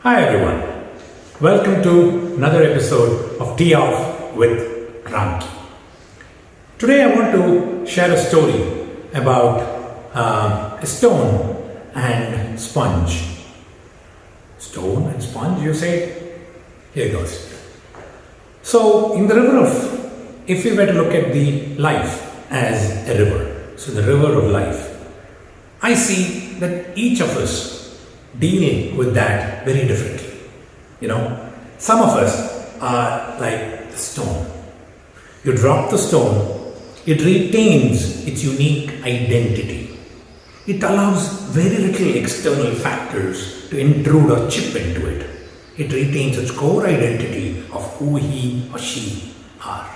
Hi everyone, welcome to another episode of Tea Off with Ramki. Today I want to share a story about a stone and sponge. Stone and sponge, you say? Here goes. So, in the river of, if we were to look at the life as a river, so the river of life, I see that each of us deal with that very differently. Some of us are like the stone. You drop the stone, it retains its unique identity. It allows very little external factors to intrude or chip into it. It retains its core identity of who he or she are.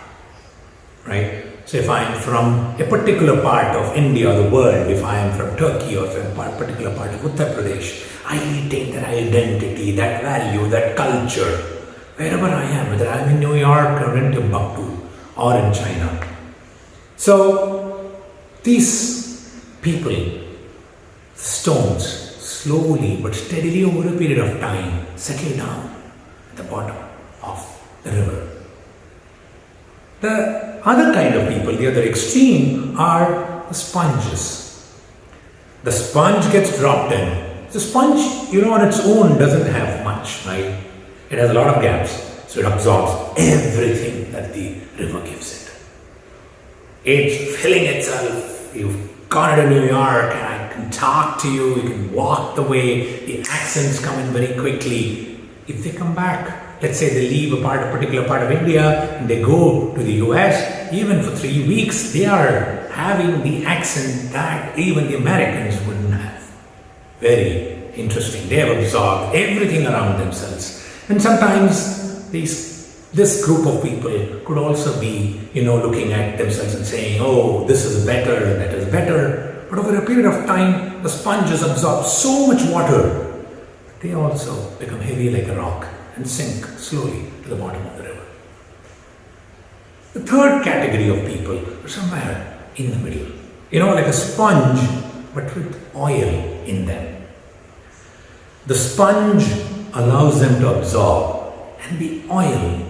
Right? So if I am from a particular part of India or the world, if I am from Turkey or from a particular part of Uttar Pradesh, I retain that identity, that value, that culture, wherever I am, whether I am in New York or in Timbuktu or in China. So these people, stones, slowly but steadily over a period of time, settle down at the bottom of the river. The other kind of people, the other extreme, are the sponges. The sponge gets dropped in. The sponge, on its own doesn't have much, right? It has a lot of gaps, so it absorbs everything that the river gives it. It's filling itself. You've gone to New York, and I can talk to you, you can walk the way, the accents come in very quickly. If they come back, let's say they leave a particular part of India and they go to the US, even for 3 weeks, they are having the accent that even the Americans wouldn't have. Very interesting. They have absorbed everything around themselves. And sometimes this group of people could also be, looking at themselves and saying, oh, this is better, that is better. But over a period of time, the sponges absorb so much water, they also become heavy like a rock and sink slowly to the bottom of the river. The third category of people are somewhere in the middle. Like a sponge, but with oil in them. The sponge allows them to absorb, and the oil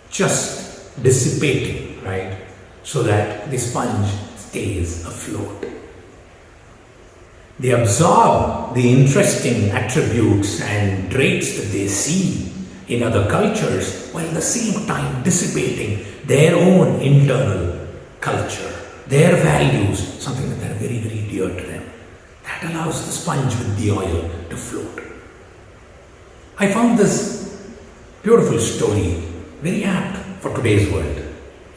just dissipating, right? So that the sponge stays afloat. They absorb the interesting attributes and traits that they see in other cultures, while at the same time dissipating their own internal culture, their values, something that are very, very dear to them. That allows the sponge with the oil to float. I found this beautiful story very apt for today's world.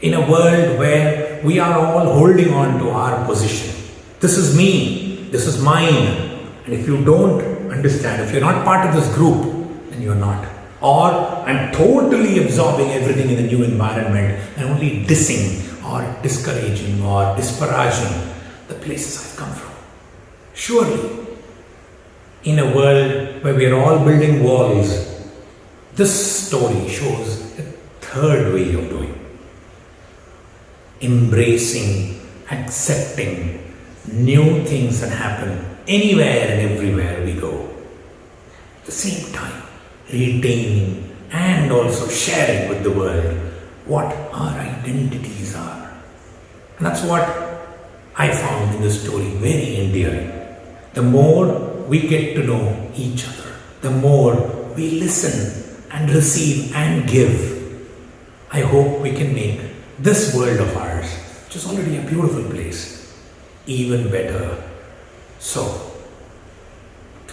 In a world where we are all holding on to our position. This is me, this is mine. And if you don't understand, if you're not part of this group, then you're not. Or I'm totally absorbing everything in the new environment and only dissing or discouraging or disparaging the places I've come from. Surely, in a world where we are all building walls, this story shows a third way of doing. Embracing, accepting new things that happen anywhere and everywhere we go. At the same time, retaining and also sharing with the world what our identities are. And that's what I found in this story very endearing. The more we get to know each other, the more we listen and receive and give, I hope we can make this world of ours, which is already a beautiful place, even better. So,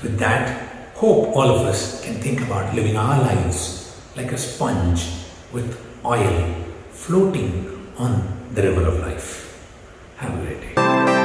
with that, hope all of us can think about living our lives like a sponge with oil floating on the river of life. Have a great day.